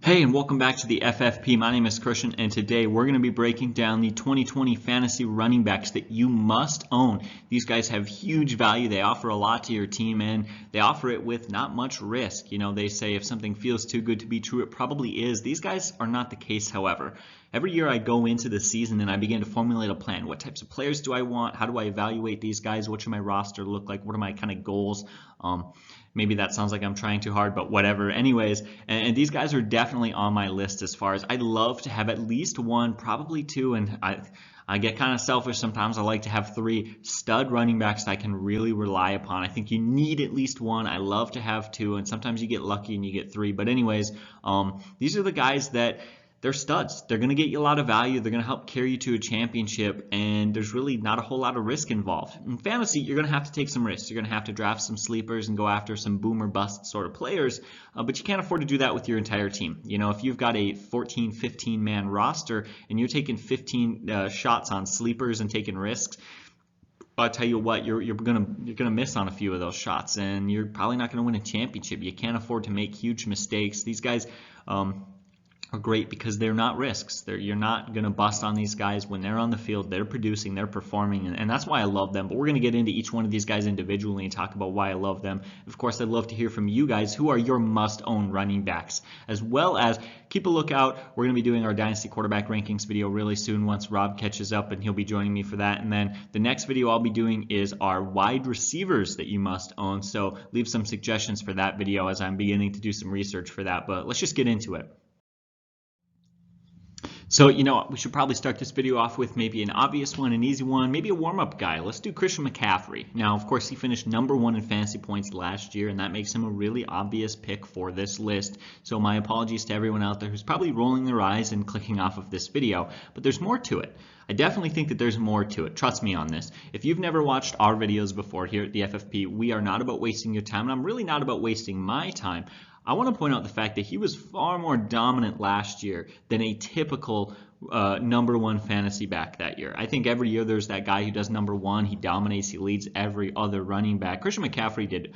Hey, and welcome back to the FFP. My name is Christian, and today we're going to be breaking down the 2020 fantasy running backs that you must own. These guys have huge value. They offer a lot to your team, and they offer it with not much risk. You know, they say if something feels too good to be true, it probably is. These guys are not the case, however. Every year I go into the season and I begin to formulate a plan. What types of players do I want? How do I evaluate these guys? What should my roster look like? What are my kind of goals? Maybe that sounds like I'm trying too hard, but whatever. Anyways, and these guys are definitely on my list as far as I'd love to have at least one, probably two, and I get kind of selfish sometimes. I like to have three stud running backs that I can really rely upon. I think you need at least one. I love to have two, and sometimes you get lucky and you get three. But anyways, these are the guys that they're studs. They're going to get you a lot of value. They're going to help carry you to a championship, and there's really not a whole lot of risk involved. In fantasy, you're going to have to take some risks. You're going to have to draft some sleepers and go after some boom or bust sort of players, but you can't afford to do that with your entire team. You know, if you've got a 14, 15-man roster and you're taking 15 shots on sleepers and taking risks, I'll tell you what, you're gonna miss on a few of those shots, and you're probably not going to win a championship. You can't afford to make huge mistakes. These guys are great because they're not risks. You're not going to bust on these guys when they're on the field. They're producing, they're performing, and that's why I love them. But we're going to get into each one of these guys individually and talk about why I love them. Of course, I'd love to hear from you guys. Who are your must-own running backs? As well as keep a lookout. We're going to be doing our Dynasty Quarterback Rankings video really soon once Rob catches up, and he'll be joining me for that. And then the next video I'll be doing is our wide receivers that you must own. So leave some suggestions for that video as I'm beginning to do some research for that. But let's just get into it. So, you know, we should probably start this video off with maybe an obvious one, an easy one, maybe a warm-up guy. Let's do Christian McCaffrey. Now, of course, he finished #1 in fantasy points last year, and that makes him a really obvious pick for this list. So my apologies to everyone out there who's probably rolling their eyes and clicking off of this video, but there's more to it. I definitely think that there's more to it. Trust me on this. If you've never watched our videos before here at the FFP, we are not about wasting your time, and I'm really not about wasting my time. I want to point out the fact that he was far more dominant last year than a typical #1 fantasy back that year. I think every year there's that guy who does #1. He dominates. He leads every other running back. Christian McCaffrey did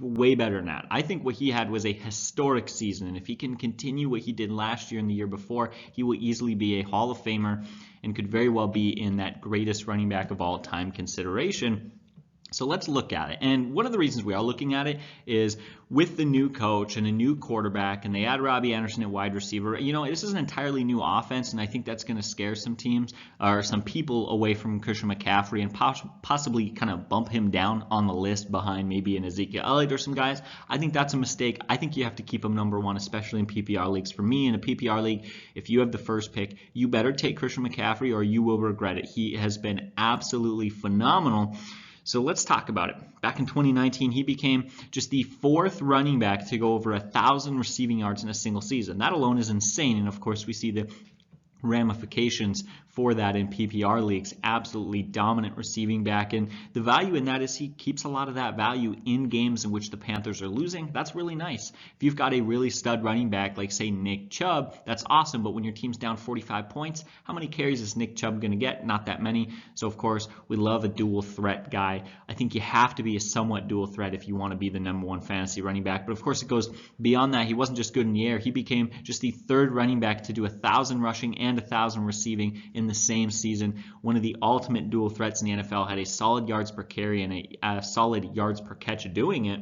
way better than that. I think what he had was a historic season, and if he can continue what he did last year and the year before, he will easily be a Hall of Famer and could very well be in that greatest running back of all time consideration. So let's look at it. And one of the reasons we are looking at it is with the new coach and a new quarterback, and they add Robbie Anderson at wide receiver. You know, this is an entirely new offense, and I think that's going to scare some teams or some people away from Christian McCaffrey and possibly kind of bump him down on the list behind maybe an Ezekiel Elliott or some guys. I think that's a mistake. I think you have to keep him #1, especially in PPR leagues. For me, in a PPR league, if you have the first pick, you better take Christian McCaffrey or you will regret it. He has been absolutely phenomenal. So let's talk about it. Back in 2019, he became just the 4th running back to go over 1,000 receiving yards in a single season. That alone is insane, and of course we see the ramifications for that in PPR leagues. Absolutely dominant receiving back, and the value in that is he keeps a lot of that value in games in which the Panthers are losing. That's really nice. If you've got a really stud running back like say Nick Chubb, that's awesome, but when your team's down 45 points, how many carries is Nick Chubb going to get? Not that many. So of course we love a dual threat guy. I think you have to be a somewhat dual threat if you want to be the #1 fantasy running back, but of course it goes beyond that. He wasn't just good in the air. He became just the 3rd running back to do 1,000 rushing and 1,000 receiving in the same season. One of the ultimate dual threats in the NFL, had a solid yards per carry and a solid yards per catch doing it.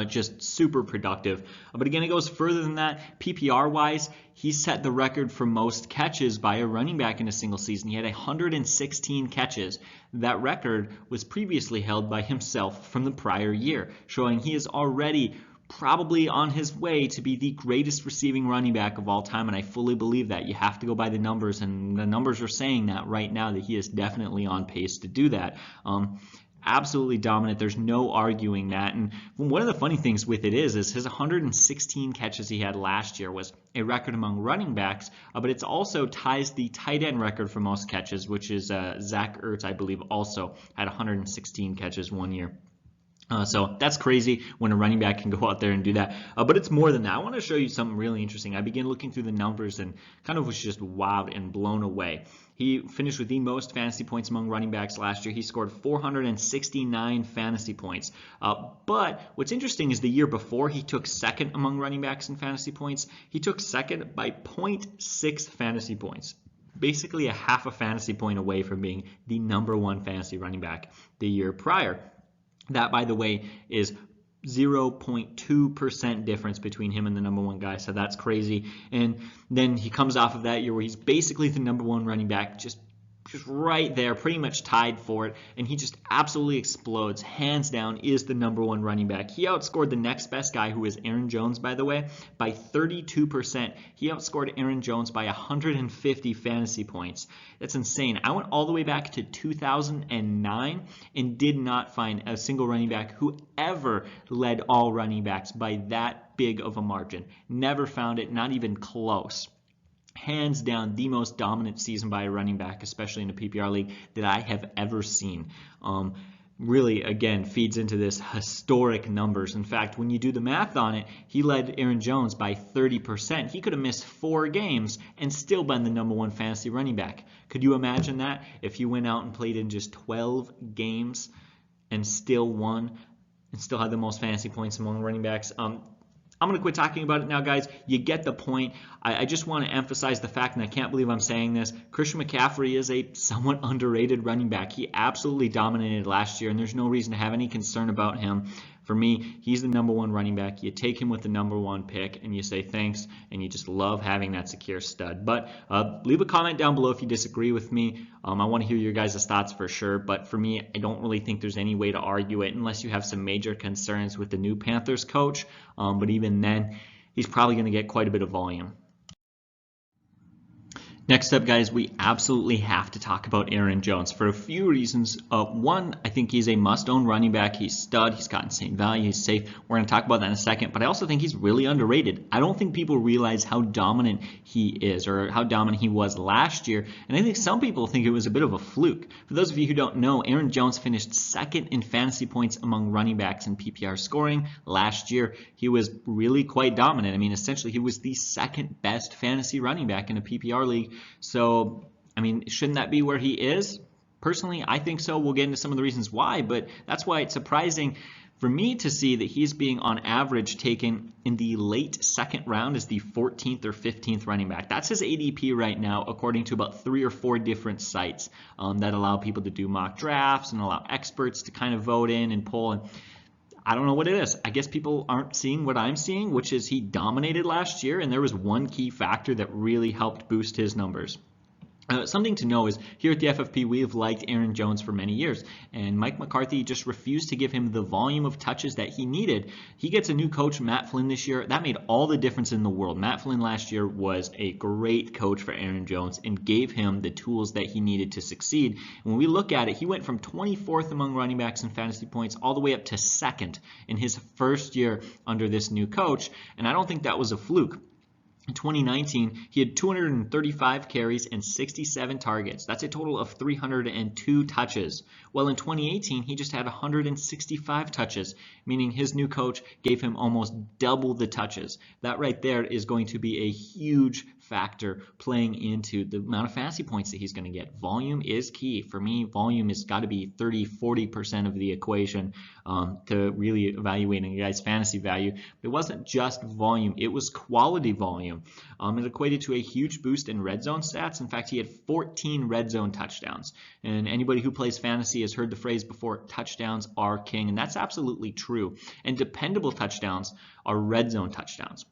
Just super productive. But again, it goes further than that. PPR wise, he set the record for most catches by a running back in a single season. He had 116 catches. That record was previously held by himself from the prior year, showing he is already probably on his way to be the greatest receiving running back of all time, and I fully believe that. You have to go by the numbers, and the numbers are saying that right now, that he is definitely on pace to do that. Absolutely dominant. There's no arguing that. And one of the funny things with it is his 116 catches he had last year was a record among running backs, but it also ties the tight end record for most catches, which is Zach Ertz, I believe, also had 116 catches one year. So that's crazy when a running back can go out there and do that. But it's more than that. I want to show you something really interesting. I began looking through the numbers and kind of was just wowed and blown away. He finished with the most fantasy points among running backs last year. He scored 469 fantasy points. But what's interesting is the year before he took second among running backs in fantasy points. He took second by 0.6 fantasy points. Basically a half a fantasy point away from being the #1 fantasy running back the year prior. That, by the way, is 0.2% difference between him and the #1 guy, so that's crazy. And then he comes off of that year where he's basically the #1 running back, just right there, pretty much tied for it, and he just absolutely explodes. Hands down is the #1 running back. He outscored the next best guy, who is Aaron Jones, by the way, by 32%. He outscored Aaron Jones by 150 fantasy points. That's insane. I went all the way back to 2009 and did not find a single running back who ever led all running backs by that big of a margin. Never found it, not even close. Hands down, the most dominant season by a running back, especially in a PPR league, that I have ever seen. Really, again, feeds into this historic numbers. In fact, when you do the math on it, he led Aaron Jones by 30%. He could have missed 4 games and still been the #1 fantasy running back. Could you imagine that? If he went out and played in just 12 games and still won and still had the most fantasy points among running backs. I'm going to quit talking about it now, guys. You get the point. I just want to emphasize the fact, and I can't believe I'm saying this, Christian McCaffrey is a somewhat underrated running back. He absolutely dominated last year, and there's no reason to have any concern about him. For me, he's the #1 running back. You take him with the #1 pick, and you say thanks, and you just love having that secure stud. But leave a comment down below if you disagree with me. I want to hear your guys' thoughts for sure. But for me, I don't really think there's any way to argue it unless you have some major concerns with the new Panthers coach. But even then, he's probably going to get quite a bit of volume. Next up, guys, we absolutely have to talk about Aaron Jones for a few reasons. One, I think he's a must-own running back. He's stud. He's got insane value. He's safe. We're going to talk about that in a second. But I also think he's really underrated. I don't think people realize how dominant he is or how dominant he was last year. And I think some people think it was a bit of a fluke. For those of you who don't know, Aaron Jones finished second in fantasy points among running backs in PPR scoring last year. He was really quite dominant. I mean, essentially, he was the second best fantasy running back in a PPR league. So, I mean, shouldn't that be where he is? Personally, I think so. We'll get into some of the reasons why, but that's why it's surprising for me to see that he's being on average taken in the late second round as the 14th or 15th running back. That's his ADP right now, according to about 3 or 4 different sites that allow people to do mock drafts and allow experts to kind of vote in and poll. And I don't know what it is. I guess people aren't seeing what I'm seeing, which is he dominated last year, and there was one key factor that really helped boost his numbers. Something to know is here at the FFP, we have liked Aaron Jones for many years, and Mike McCarthy just refused to give him the volume of touches that he needed. He gets a new coach, Matt Flynn, this year. That made all the difference in the world. Matt Flynn last year was a great coach for Aaron Jones and gave him the tools that he needed to succeed. And when we look at it, he went from 24th among running backs in fantasy points all the way up to 2nd in his first year under this new coach, and I don't think that was a fluke. In 2019, he had 235 carries and 67 targets. That's a total of 302 touches. Well, in 2018, he just had 165 touches, meaning his new coach gave him almost double the touches. That right there is going to be a huge factor playing into the amount of fantasy points that he's going to get. Volume is key. For me, volume has got to be 30-40% of the equation to really evaluating a guy's fantasy value. It wasn't just volume, it was quality volume. It equated to a huge boost in red zone stats. In fact, he had 14 red zone touchdowns. And anybody who plays fantasy has heard the phrase before, touchdowns are king. And that's absolutely true. And dependable touchdowns are red zone touchdowns.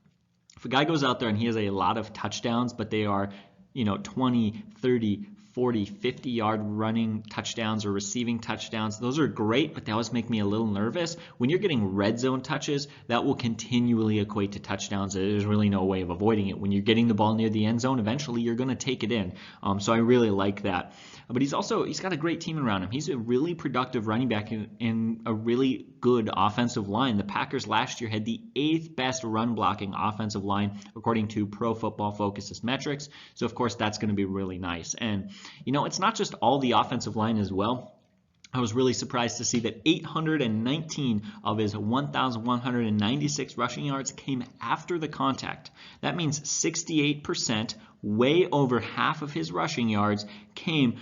If a guy goes out there and he has a lot of touchdowns, but they are, 20, 30, 40, 50-yard running touchdowns or receiving touchdowns, those are great, but they always make me a little nervous. When you're getting red zone touches, that will continually equate to touchdowns. There's really no way of avoiding it. When you're getting the ball near the end zone, eventually you're going to take it in. So I really like that. But he's got a great team around him. He's a really productive running back in a really good offensive line. The Packers last year had the 8th best run blocking offensive line according to Pro Football Focus's metrics. So of course that's going to be really nice. And it's not just all the offensive line as well. I was really surprised to see that 819 of his 1,196 rushing yards came after the contact. That means 68%, way over half of his rushing yards, came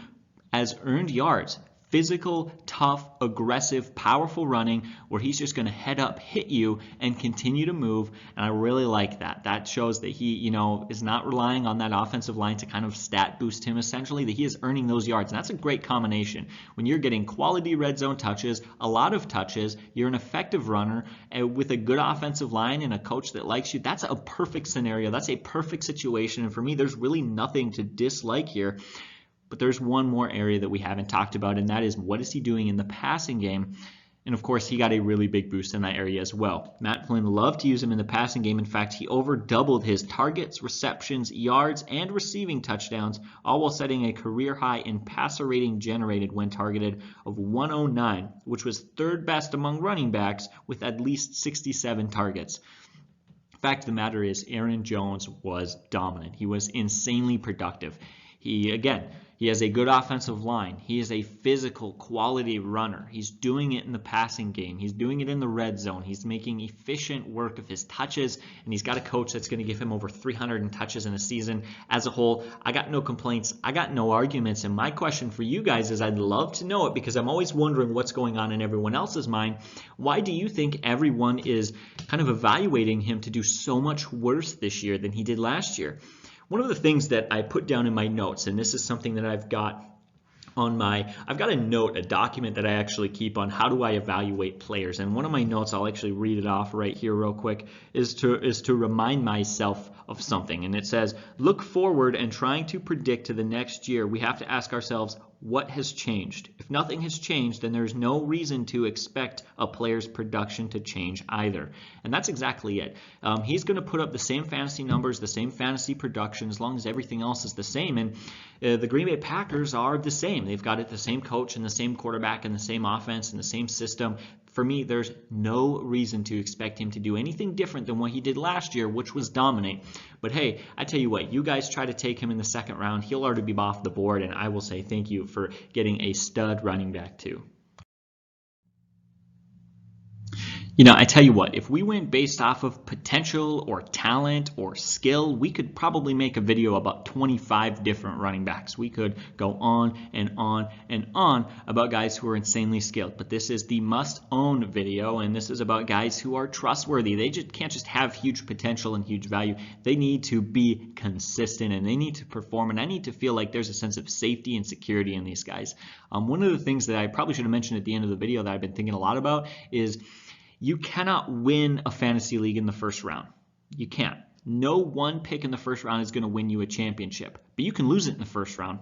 as earned yards. Physical, tough, aggressive, powerful running where he's just going to head up, hit you, and continue to move. And I really like that. That shows that he, is not relying on that offensive line to kind of stat boost him, essentially, that he is earning those yards. And that's a great combination. When you're getting quality red zone touches, a lot of touches, you're an effective runner with a good offensive line and a coach that likes you, that's a perfect scenario. That's a perfect situation. And for me, there's really nothing to dislike here. But there's one more area that we haven't talked about, and that is what is he doing in the passing game? And of course, he got a really big boost in that area as well. Matt Flynn loved to use him in the passing game. In fact, he over doubled his targets, receptions, yards, and receiving touchdowns, all while setting a career high in passer rating generated when targeted of 109, which was third best among running backs with at least 67 targets. Fact of the matter is, Aaron Jones was dominant. He was insanely productive. He has a good offensive line. He is a physical, quality runner. He's doing it in the passing game. He's doing it in the red zone. He's making efficient work of his touches, and he's got a coach that's going to give him over 300 touches in a season. As a whole, I got no complaints. I got no arguments, and my question for you guys is I'd love to know it because I'm always wondering what's going on in everyone else's mind. Why do you think everyone is kind of evaluating him to do so much worse this year than he did last year? One of the things that I put down in my notes, and this is something that I've got a note, a document that I actually keep on how do I evaluate players. And one of my notes, I'll actually read it off right here real quick, is to remind myself of something. And it says, look forward and trying to predict to the next year, we have to ask ourselves, what has changed? If nothing has changed, then there's no reason to expect a player's production to change either. And that's exactly it. He's going to put up the same fantasy numbers, the same fantasy production, as long as everything else is the same. And the Green Bay Packers are the same. They've got the same coach and the same quarterback and the same offense and the same system. For me, there's no reason to expect him to do anything different than what he did last year, which was dominate. But hey, I tell you what, you guys try to take him in the second round, he'll already be off the board, and I will say thank you for getting a stud running back too. I tell you what, if we went based off of potential or talent or skill, we could probably make a video about 25 different running backs. We could go on and on and on about guys who are insanely skilled. But this is the must-own video, and this is about guys who are trustworthy. They just can't just have huge potential and huge value. They need to be consistent, and they need to perform, and I need to feel like there's a sense of safety and security in these guys. One of the things that I probably should have mentioned at the end of the video that I've been thinking a lot about is you cannot win a fantasy league in the first round. You can't. No one pick in the first round is going to win you a championship, but you can lose it in the first round.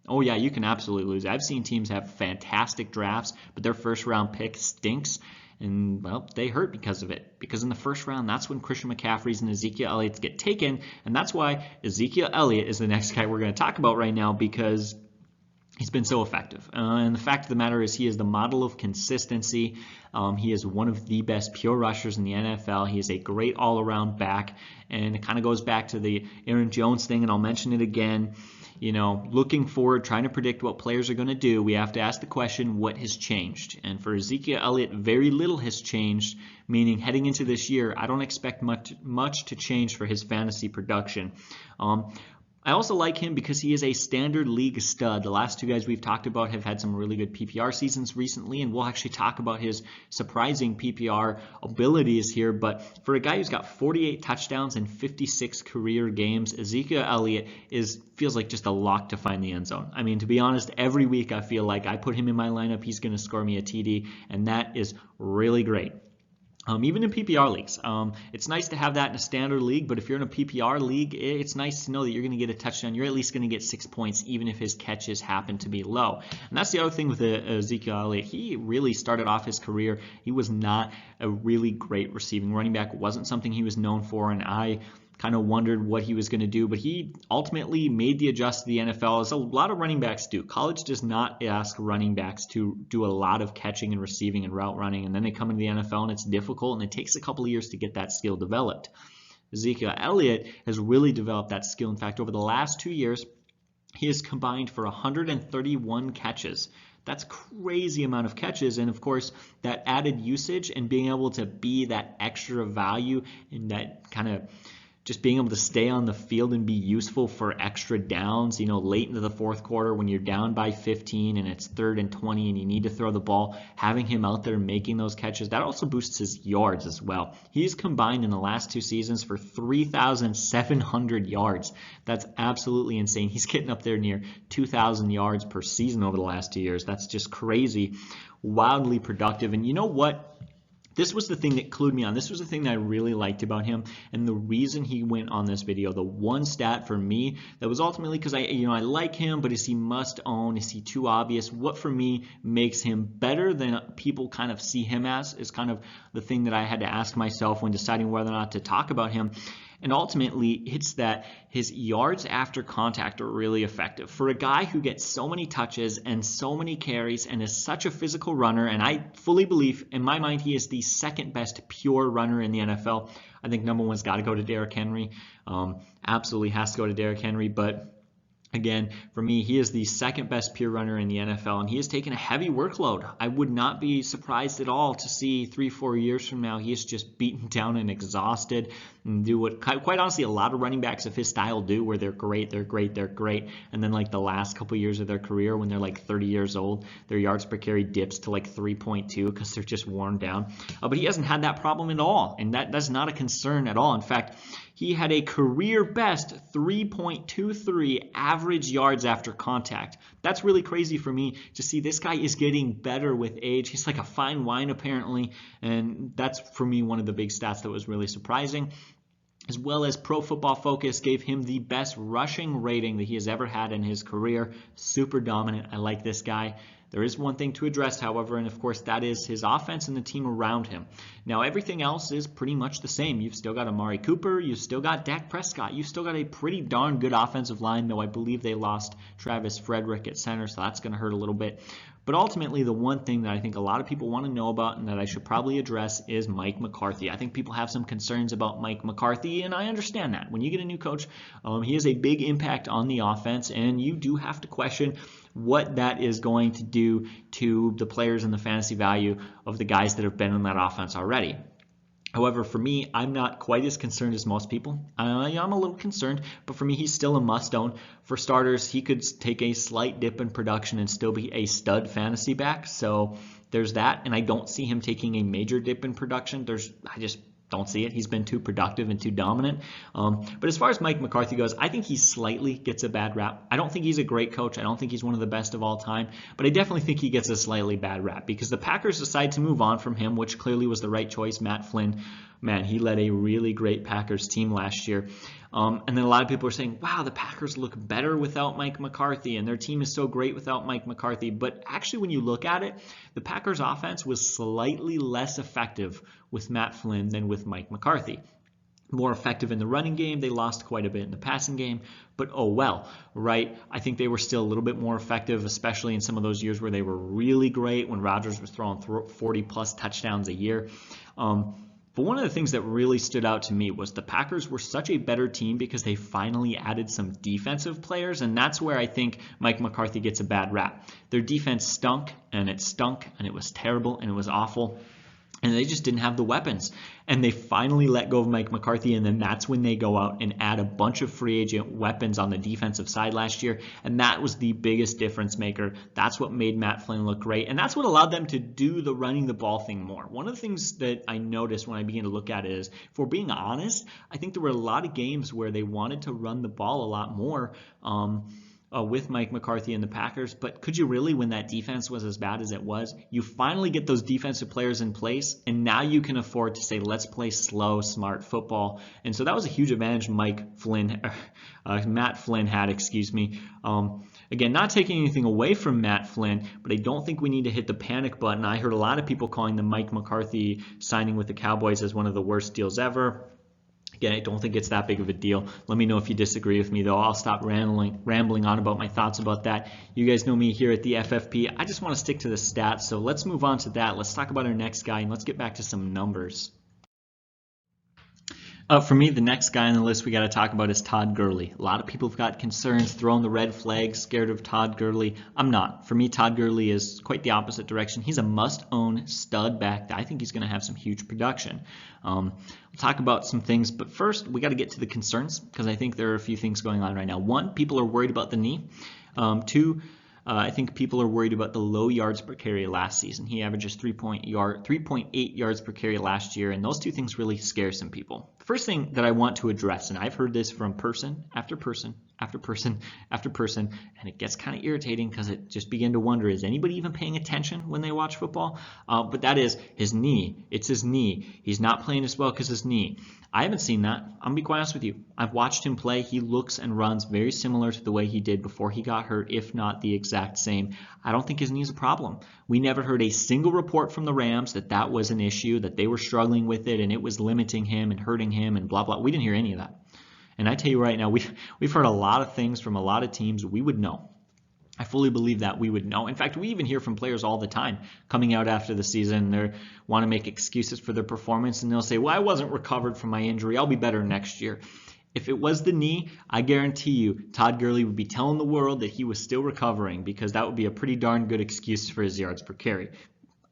Oh yeah, you can absolutely lose it. I've seen teams have fantastic drafts, but their first round pick stinks, and well, they hurt because of it. Because in the first round, that's when Christian McCaffrey's and Ezekiel Elliott's get taken, and that's why Ezekiel Elliott is the next guy we're going to talk about right now because he's been so effective. And the fact of the matter is he is the model of consistency. He is one of the best pure rushers in the NFL. He is a great all-around back. And it kind of goes back to the Aaron Jones thing, and I'll mention it again. Looking forward, trying to predict what players are going to do, we have to ask the question, what has changed? And for Ezekiel Elliott, very little has changed, meaning heading into this year, I don't expect much to change for his fantasy production. I also like him because he is a standard league stud. The last two guys we've talked about have had some really good PPR seasons recently, and we'll actually talk about his surprising PPR abilities here. But for a guy who's got 48 touchdowns in 56 career games, Ezekiel Elliott feels like just a lock to find the end zone. I mean, to be honest, every week I feel like I put him in my lineup, he's going to score me a TD, and that is really great. Even in PPR leagues. It's nice to have that in a standard league, but if you're in a PPR league, it's nice to know that you're going to get a touchdown. You're at least going to get 6 points, even if his catches happen to be low. And that's the other thing with Ezekiel Elliott. He really started off his career. He was not a really great receiving running back. It wasn't something he was known for, and I kind of wondered what he was going to do, but he ultimately made the adjust to the NFL, as a lot of running backs do. College does not ask running backs to do a lot of catching and receiving and route running, and then they come into the NFL and it's difficult, and it takes a couple of years to get that skill developed. Ezekiel Elliott has really developed that skill. In fact, over the last 2 years, he has combined for 131 catches. That's crazy amount of catches. And of course, that added usage and being able to be that extra value and that kind of just being able to stay on the field and be useful for extra downs, late into the fourth quarter when you're down by 15 and it's 3rd and 20 and you need to throw the ball, having him out there making those catches, that also boosts his yards as well. He's combined in the last 2 seasons for 3,700 yards. That's absolutely insane. He's getting up there near 2,000 yards per season over the last 2 years. That's just crazy, wildly productive. And you know what? This was the thing that clued me on. This was the thing that I really liked about him, and the reason he went on this video. The one stat for me that was ultimately because I like him, but is he must own? Is he too obvious? What for me makes him better than people kind of see him as is kind of the thing that I had to ask myself when deciding whether or not to talk about him. And ultimately, it's that his yards after contact are really effective. For a guy who gets so many touches and so many carries and is such a physical runner, and I fully believe, in my mind, he is the 2nd best pure runner in the NFL. I think number 1's got to go to Derrick Henry. Absolutely has to go to Derrick Henry, but again, for me, he is the 2nd best pure runner in the NFL, and he has taken a heavy workload. I would not be surprised at all to see 3-4 years from now he is just beaten down and exhausted and do what, quite honestly, a lot of running backs of his style do, where they're great, and then like the last couple years of their career when they're like 30 years old, their yards per carry dips to like 3.2 because they're just worn down. But he hasn't had that problem at all, and that's not a concern at all. In fact, he had a career best 3.23 average yards after contact. That's really crazy for me to see. This guy is getting better with age. He's like a fine wine apparently, and that's for me one of the big stats that was really surprising. As well as Pro Football Focus gave him the best rushing rating that he has ever had in his career. Super dominant. I like this guy. There is one thing to address, however, and of course that is his offense and the team around him. Now everything else is pretty much the same. You've still got Amari Cooper, you've still got Dak Prescott, you've still got a pretty darn good offensive line, though I believe they lost Travis Frederick at center, so that's going to hurt a little bit. But ultimately, the one thing that I think a lot of people want to know about and that I should probably address is Mike McCarthy. I think people have some concerns about Mike McCarthy, and I understand that. When you get a new coach, he has a big impact on the offense, and you do have to question what that is going to do to the players and the fantasy value of the guys that have been in that offense already. However, for me, I'm not quite as concerned as most people. I'm a little concerned, but for me, he's still a must-own. For starters, he could take a slight dip in production and still be a stud fantasy back. So there's that, and I don't see him taking a major dip in production. I just don't see it. He's been too productive and too dominant. But as far as Mike McCarthy goes, I think he slightly gets a bad rap. I don't think he's a great coach. I don't think he's one of the best of all time. But I definitely think he gets a slightly bad rap because the Packers decide to move on from him, which clearly was the right choice. Matt Flynn, man, he led a really great Packers team last year. And then a lot of people are saying, wow, the Packers look better without Mike McCarthy and their team is so great without Mike McCarthy. But actually, when you look at it, the Packers offense was slightly less effective with Matt Flynn than with Mike McCarthy. More effective in the running game. They lost quite a bit in the passing game, but oh well, right? I think they were still a little bit more effective, especially in some of those years where they were really great when Rodgers was throwing 40 plus touchdowns a year. But one of the things that really stood out to me was the Packers were such a better team because they finally added some defensive players, and that's where I think Mike McCarthy gets a bad rap. Their defense stunk, and it was terrible, and it was awful. And they just didn't have the weapons. And they finally let go of Mike McCarthy, and then that's when they go out and add a bunch of free agent weapons on the defensive side last year. And that was the biggest difference maker. That's what made Matt Flynn look great. And that's what allowed them to do the running the ball thing more. One of the things that I noticed when I began to look at it is, if we're being honest, I think there were a lot of games where they wanted to run the ball a lot more with Mike McCarthy and the Packers, but could you really, when that defense was as bad as it was? You finally get those defensive players in place, and now you can afford to say, let's play slow, smart football. And so that was a huge advantage Matt Flynn had, Again, not taking anything away from Matt Flynn, but I don't think we need to hit the panic button. I heard a lot of people calling the Mike McCarthy signing with the Cowboys as one of the worst deals ever. Again, I don't think it's that big of a deal. Let me know if you disagree with me, though. I'll stop rambling on about my thoughts about that. You guys know me here at the FFP. I just want to stick to the stats, so let's move on to that. Let's talk about our next guy, and let's get back to some numbers. For me, the next guy on the list we got to talk about is Todd Gurley. A lot of people have got concerns, throwing the red flag, scared of Todd Gurley. I'm not. For me, Todd Gurley is quite the opposite direction. He's a must-own stud back. I think he's going to have some huge production. We'll talk about some things, but first we got to get to the concerns because I think there are a few things going on right now. One, people are worried about the knee. Two, I think people are worried about the low yards per carry last season. He averages 3.8 yards per carry last year, and those two things really scare some people. The first thing that I want to address, and I've heard this from person after person after person after person, and it gets kind of irritating because it just begin to wonder, is anybody even paying attention when they watch football? But that is his knee. It's his knee. He's not playing as well because his knee. I haven't seen that. I'm going to be quite honest with you. I've watched him play. He looks and runs very similar to the way he did before he got hurt, if not the exact same. I don't think his knee is a problem. We never heard a single report from the Rams that that was an issue, that they were struggling with it and it was limiting him and hurting him and blah, blah. We didn't hear any of that. And I tell you right now, we've heard a lot of things from a lot of teams we would know. I fully believe that we would know. In fact, we even hear from players all the time coming out after the season. They want to make excuses for their performance, and they'll say, well, I wasn't recovered from my injury. I'll be better next year. If it was the knee, I guarantee you Todd Gurley would be telling the world that he was still recovering because that would be a pretty darn good excuse for his yards per carry.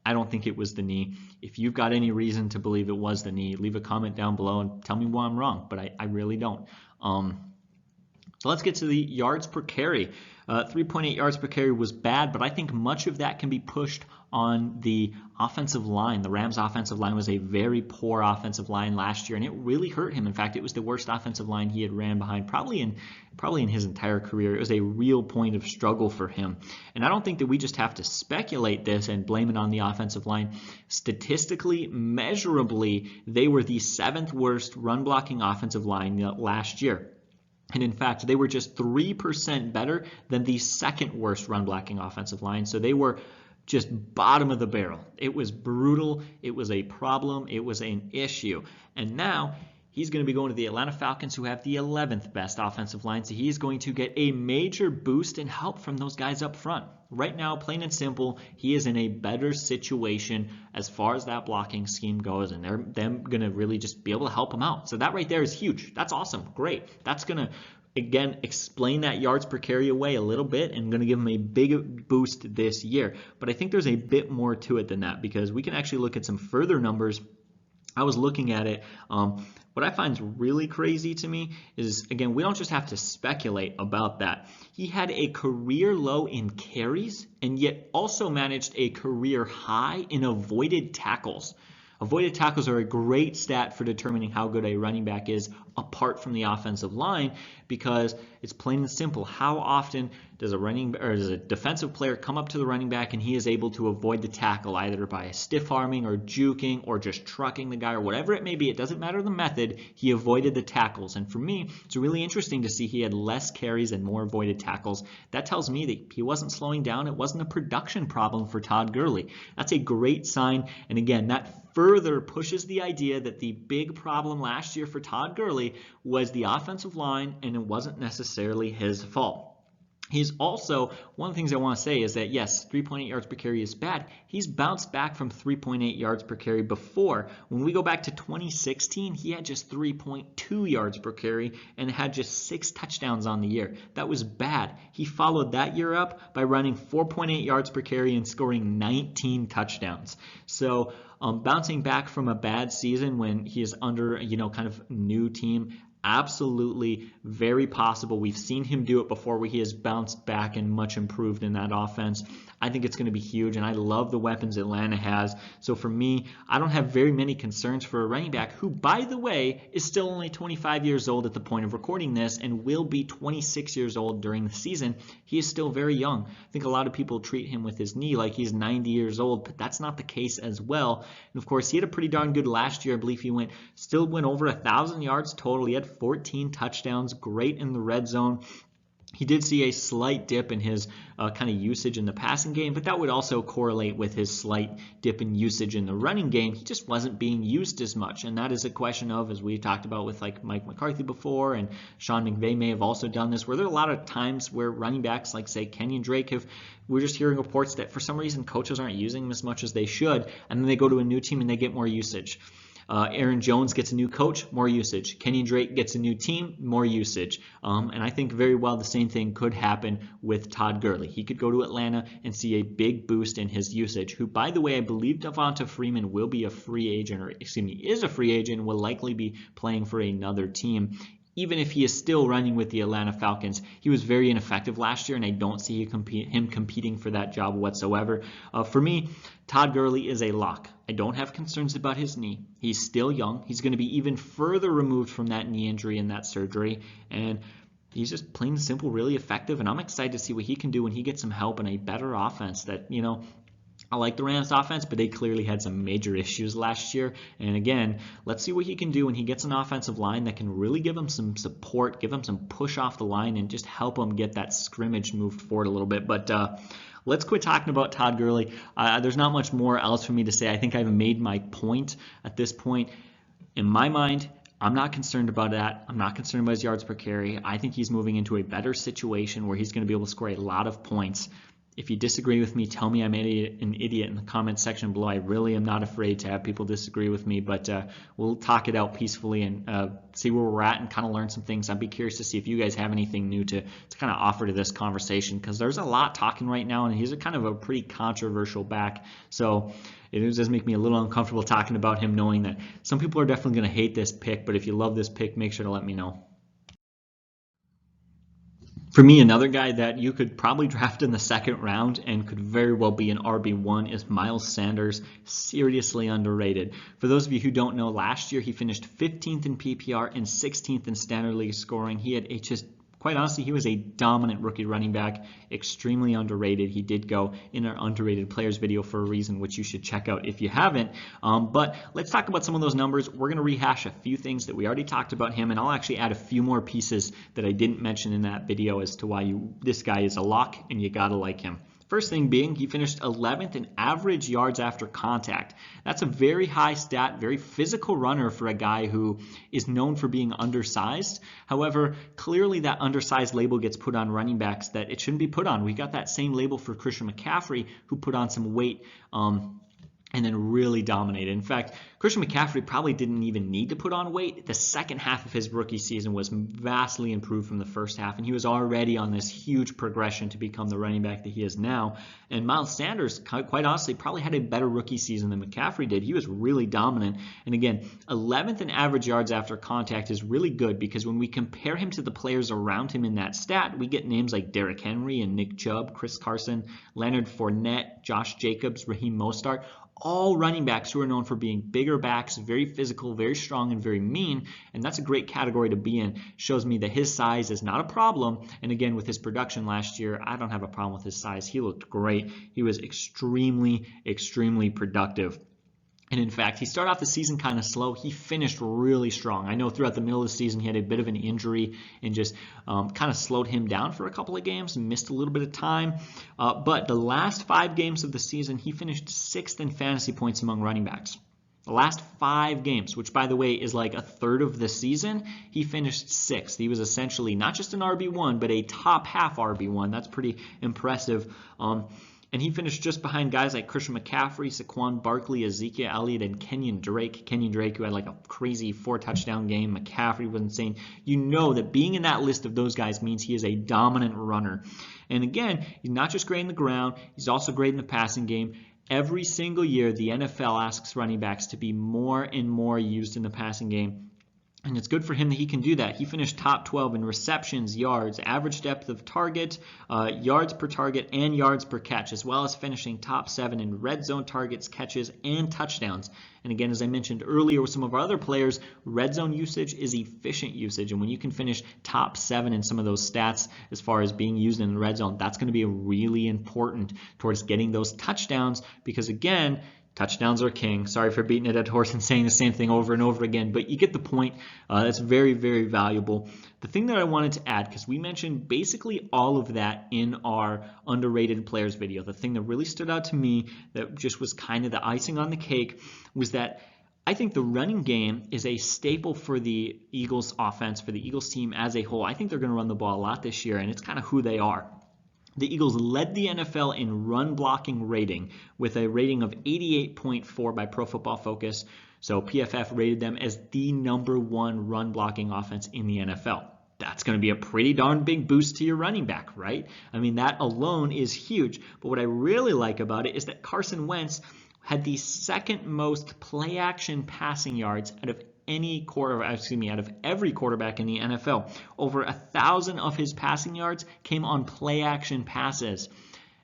I don't think it was the knee. If you've got any reason to believe it was the knee, leave a comment down below and tell me why I'm wrong, but I really don't. So let's get to the yards per carry. 3.8 yards per carry was bad, but I think much of that can be pushed on the offensive line. The Rams' offensive line was a very poor offensive line last year, and it really hurt him. In fact, it was the worst offensive line he had ran behind probably in his entire career. It was a real point of struggle for him. And I don't think that we just have to speculate this and blame it on the offensive line. Statistically, measurably, they were the 7th worst run-blocking offensive line last year. And in fact, they were just 3% better than the 2nd worst run-blocking offensive line. So they were just bottom of the barrel. It was brutal. It was a problem. It was an issue. And now he's going to be going to the Atlanta Falcons, who have the 11th best offensive line. So he's going to get a major boost and help from those guys up front. Right now, plain and simple, he is in a better situation as far as that blocking scheme goes, and they're going to really just be able to help him out. So that right there is huge. That's awesome. Great. That's going to, again, explain that yards per carry away a little bit and going to give him a big boost this year. But I think there's a bit more to it than that because we can actually look at some further numbers. I was looking at it. What I find really crazy to me is, again, we don't just have to speculate about that. He had a career low in carries and yet also managed a career high in avoided tackles. Avoided tackles are a great stat for determining how good a running back is apart from the offensive line because it's plain and simple. How often does a defensive player come up to the running back and he is able to avoid the tackle either by stiff arming or juking or just trucking the guy or whatever it may be? It doesn't matter the method. He avoided the tackles. And for me, it's really interesting to see he had less carries and more avoided tackles. That tells me that he wasn't slowing down. It wasn't a production problem for Todd Gurley. That's a great sign. And again, that further pushes the idea that the big problem last year for Todd Gurley was the offensive line, and it wasn't necessarily his fault. He's also, one of the things I want to say is that, yes, 3.8 yards per carry is bad. He's bounced back from 3.8 yards per carry before. When we go back to 2016, he had just 3.2 yards per carry and had just 6 touchdowns on the year. That was bad. He followed that year up by running 4.8 yards per carry and scoring 19 touchdowns. So bouncing back from a bad season when he is under, kind of new team, absolutely very possible. We've seen him do it before where he has bounced back and much improved in that offense. I think it's going to be huge, and I love the weapons Atlanta has. So for me, I don't have very many concerns for a running back who, by the way, is still only 25 years old at the point of recording this and will be 26 years old during the season. He is still very young. I think a lot of people treat him with his knee like he's 90 years old, but that's not the case as well. And of course, he had a pretty darn good last year. I believe he still went over 1,000 yards total. He had 14 touchdowns, great in the red zone. He did see a slight dip in his kind of usage in the passing game, but that would also correlate with his slight dip in usage in the running game. He just wasn't being used as much, and that is a question of, as we talked about with like Mike McCarthy before, and Sean McVay may have also done this, where there are a lot of times where running backs like, say, Kenyon Drake we're just hearing reports that for some reason coaches aren't using him as much as they should, and then they go to a new team and they get more usage. Aaron Jones gets a new coach, more usage. Kenyon Drake gets a new team, more usage. And I think very well the same thing could happen with Todd Gurley. He could go to Atlanta and see a big boost in his usage, who, by the way, I believe Devonta Freeman will be a free agent, or excuse me, is a free agent, will likely be playing for another team. Even if he is still running with the Atlanta Falcons, he was very ineffective last year, and I don't see him competing for that job whatsoever. For me, Todd Gurley is a lock. I don't have concerns about his knee. He's still young. He's going to be even further removed from that knee injury and that surgery, and he's just plain and simple really effective, and I'm excited to see what he can do when he gets some help and a better offense that, I like the Rams offense, but they clearly had some major issues last year. And again, let's see what he can do when he gets an offensive line that can really give him some support, give him some push off the line, and just help him get that scrimmage moved forward a little bit. But let's quit talking about Todd Gurley. There's not much more else for me to say. I think I've made my point at this point. In my mind, I'm not concerned about that. I'm not concerned about his yards per carry. I think he's moving into a better situation where he's going to be able to score a lot of points. If you disagree with me, tell me I'm an idiot in the comments section below. I really am not afraid to have people disagree with me, but we'll talk it out peacefully and see where we're at and kind of learn some things. I'd be curious to see if you guys have anything new to kind of offer to this conversation, because there's a lot talking right now, and he's a kind of a pretty controversial back. So it does make me a little uncomfortable talking about him, knowing that some people are definitely going to hate this pick, but if you love this pick, make sure to let me know. For me, another guy that you could probably draft in the second round and could very well be an RB1 is Miles Sanders, seriously underrated. For those of you who don't know, last year he finished 15th in PPR and 16th in standard league scoring. He had quite honestly, he was a dominant rookie running back, extremely underrated. He did go in our underrated players video for a reason, which you should check out if you haven't. But let's talk about some of those numbers. We're going to rehash a few things that we already talked about him, and I'll actually add a few more pieces that I didn't mention in that video as to why this guy is a lock and you got to like him. First thing being, he finished 11th in average yards after contact. That's a very high stat, very physical runner for a guy who is known for being undersized. However, clearly that undersized label gets put on running backs that it shouldn't be put on. We got that same label for Christian McCaffrey, who put on some weight and then really dominated. In fact, Christian McCaffrey probably didn't even need to put on weight. The second half of his rookie season was vastly improved from the first half, and he was already on this huge progression to become the running back that he is now. And Miles Sanders, quite honestly, probably had a better rookie season than McCaffrey did. He was really dominant. And again, 11th in average yards after contact is really good, because when we compare him to the players around him in that stat, we get names like Derrick Henry and Nick Chubb, Chris Carson, Leonard Fournette, Josh Jacobs, Raheem Mostert, all running backs who are known for being bigger backs, very physical, very strong, and very mean. And that's a great category to be in. Shows me that his size is not a problem. And again, with his production last year, I don't have a problem with his size. He looked great. He was extremely, extremely productive. And in fact, he started off the season kind of slow. He finished really strong. I know throughout the middle of the season, he had a bit of an injury and just kind of slowed him down for a couple of games and missed a little bit of time. But the last 5 games of the season, he finished 6th in fantasy points among running backs. The last 5 games, which by the way is like a third of the season, he finished 6th. He was essentially not just an RB1, but a top half RB1. That's pretty impressive. And he finished just behind guys like Christian McCaffrey, Saquon Barkley, Ezekiel Elliott, and Kenyon Drake. Kenyon Drake, who had like a crazy 4-touchdown game. McCaffrey was insane. You know that being in that list of those guys means he is a dominant runner. And again, he's not just great in the ground, he's also great in the passing game. Every single year, the NFL asks running backs to be more and more used in the passing game. And it's good for him that he can do that. He finished top 12 in receptions, yards, average depth of target, yards per target, and yards per catch, as well as finishing top 7 in red zone targets, catches, and touchdowns. And again, as I mentioned earlier with some of our other players, red zone usage is efficient usage. And when you can finish top 7 in some of those stats as far as being used in the red zone, that's going to be really important towards getting those touchdowns, because again, touchdowns are king. Sorry for beating a dead horse and saying the same thing over and over again, but you get the point. That's very, very valuable. The thing that I wanted to add, because we mentioned basically all of that in our underrated players video, the thing that really stood out to me that just was kind of the icing on the cake was that I think the running game is a staple for the Eagles offense, for the Eagles team as a whole. I think they're going to run the ball a lot this year, and it's kind of who they are. The Eagles led the NFL in run blocking rating with a rating of 88.4 by Pro Football Focus. So PFF rated them as the #1 run blocking offense in the NFL. That's going to be a pretty darn big boost to your running back, right? I mean, that alone is huge. But what I really like about it is that Carson Wentz had the second most play action passing yards out of every quarterback in the NFL. Over 1,000 of his passing yards came on play action passes.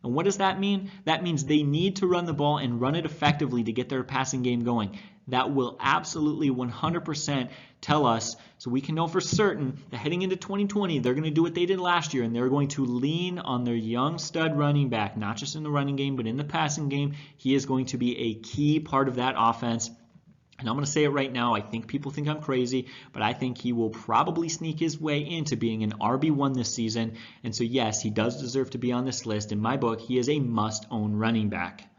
And what does that mean? That means they need to run the ball and run it effectively to get their passing game going. That will absolutely 100% tell us, so we can know for certain that heading into 2020, they're going to do what they did last year, and they're going to lean on their young stud running back, not just in the running game, but in the passing game. He is going to be a key part of that offense. And I'm going to say it right now, I think people think I'm crazy, but I think he will probably sneak his way into being an RB1 this season. And so yes, he does deserve to be on this list. In my book, he is a must-own running back.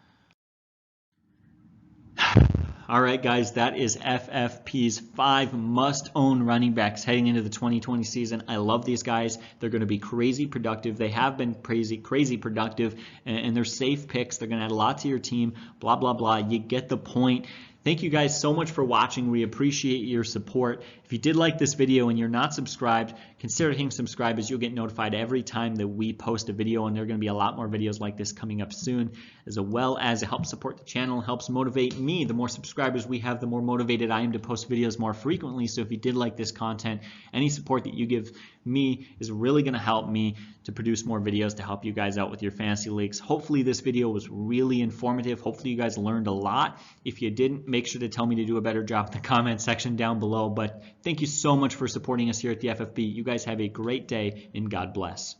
All right, guys, that is FFP's 5 must-own running backs heading into the 2020 season. I love these guys. They're going to be crazy productive. They have been crazy productive, and they're safe picks. They're going to add a lot to your team, blah, blah, blah. You get the point. Thank you guys so much for watching. We appreciate your support. If you did like this video and you're not subscribed, consider hitting subscribe, as you'll get notified every time that we post a video, and there are going to be a lot more videos like this coming up soon, as well as it helps support the channel, helps motivate me. The more subscribers we have, the more motivated I am to post videos more frequently. So if you did like this content, any support that you give me is really going to help me to produce more videos to help you guys out with your fantasy leagues. Hopefully this video was really informative. Hopefully you guys learned a lot. If you didn't, make sure to tell me to do a better job in the comment section down below. But thank you so much for supporting us here at the FFB. You guys have a great day, and God bless.